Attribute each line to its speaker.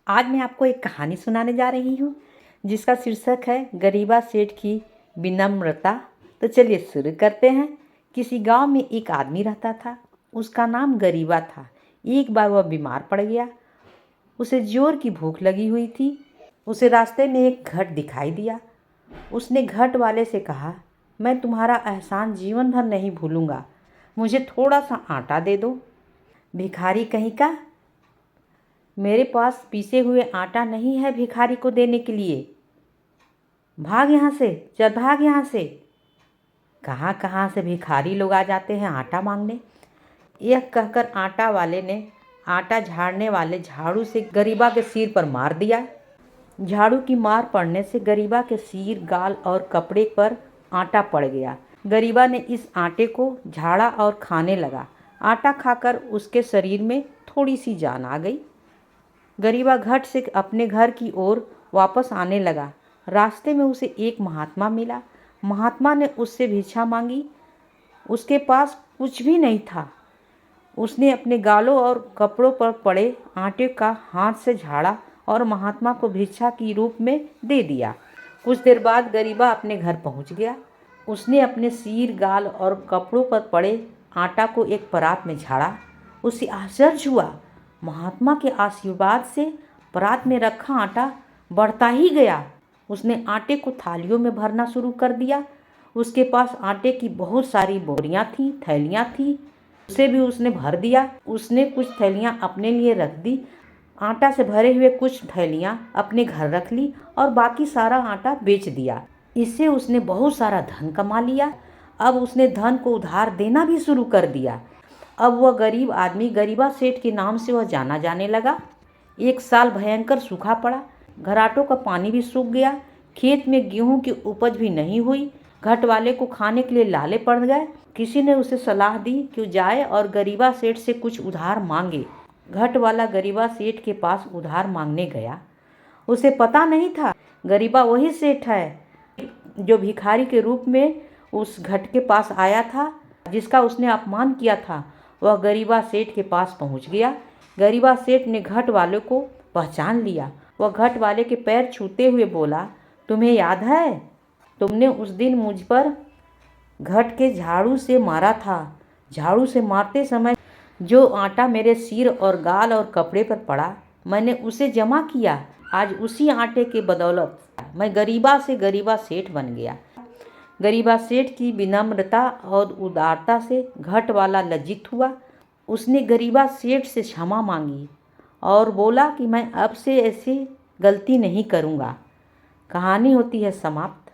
Speaker 1: आज मैं आपको एक कहानी सुनाने जा रही हूँ जिसका शीर्षक है गरीबा सेठ की विनम्रता। तो चलिए शुरू करते हैं। किसी गांव में एक आदमी रहता था। उसका नाम गरीबा था। एक बार वह बीमार पड़ गया। उसे जोर की भूख लगी हुई थी। उसे रास्ते में एक घट दिखाई दिया। उसने घट वाले से कहा, मैं तुम्हारा एहसान जीवन भर नहीं भूलूंगा, मुझे थोड़ा सा आटा दे दो। भिखारी कहीं का, मेरे पास पीसे हुए आटा नहीं है भिखारी को देने के लिए। भाग यहाँ से, चल भाग यहाँ से। कहाँ कहाँ से भिखारी लोग आ जाते हैं आटा मांगने। यह कहकर आटा वाले ने आटा झाड़ने वाले झाड़ू से गरीबा के सिर पर मार दिया। झाड़ू की मार पड़ने से गरीबा के सिर, गाल और कपड़े पर आटा पड़ गया। गरीबा ने इस आटे को झाड़ा और खाने लगा। आटा खाकर उसके शरीर में थोड़ी सी जान आ गई। गरीबा घट से अपने घर की ओर वापस आने लगा। रास्ते में उसे एक महात्मा मिला। महात्मा ने उससे भिक्षा मांगी। उसके पास कुछ भी नहीं था। उसने अपने गालों और कपड़ों पर पड़े आटे का हाथ से झाड़ा और महात्मा को भिक्षा की रूप में दे दिया। कुछ देर बाद गरीबा अपने घर पहुंच गया। उसने अपने सिर, गाल और कपड़ों पर पड़े आटा को एक परात में झाड़ा। उसे आश्चर्य हुआ। महात्मा के आशीर्वाद से परात में रखा आटा बढ़ता ही गया। उसने आटे को थालियों में भरना शुरू कर दिया। उसके पास आटे की बहुत सारी बोरियां थीं, थैलियां थीं। उसे भी उसने भर दिया। उसने कुछ थैलियां अपने लिए रख दी। आटा से भरे हुए कुछ थैलियां अपने घर रख ली और बाकी सारा आटा बेच दिया। इससे उसने बहुत सारा धन कमा लिया। अब उसने धन को उधार देना भी शुरू कर दिया। अब वह गरीब आदमी गरीबा सेठ के नाम से वह जाना जाने लगा। एक साल भयंकर सूखा पड़ा। घराटों का पानी भी सूख गया। खेत में गेहूं की उपज भी नहीं हुई। घट वाले को खाने के लिए लाले पड़ गए। किसी ने उसे सलाह दी कि जाए और गरीबा सेठ से कुछ उधार मांगे। घट वाला गरीबा सेठ के पास उधार मांगने गया। उसे पता नहीं था गरीबा वही सेठ है जो भिखारी के रूप में उस घट के पास आया था, जिसका उसने अपमान किया था। वह गरीबा सेठ के पास पहुंच गया। गरीबा सेठ ने घट वाले को पहचान लिया। वह घट वाले के पैर छूते हुए बोला, तुम्हें याद है, तुमने उस दिन मुझ पर घट के झाड़ू से मारा था। झाड़ू से मारते समय जो आटा मेरे सिर और गाल और कपड़े पर पड़ा, मैंने उसे जमा किया। आज उसी आटे के बदौलत मैं गरीबा से गरीबा सेठ बन गया। गरीबा सेठ की विनम्रता और उदारता से घट वाला लज्जित हुआ। उसने गरीबा सेठ से क्षमा मांगी और बोला कि मैं अब से ऐसी गलती नहीं करूँगा। कहानी होती है समाप्त।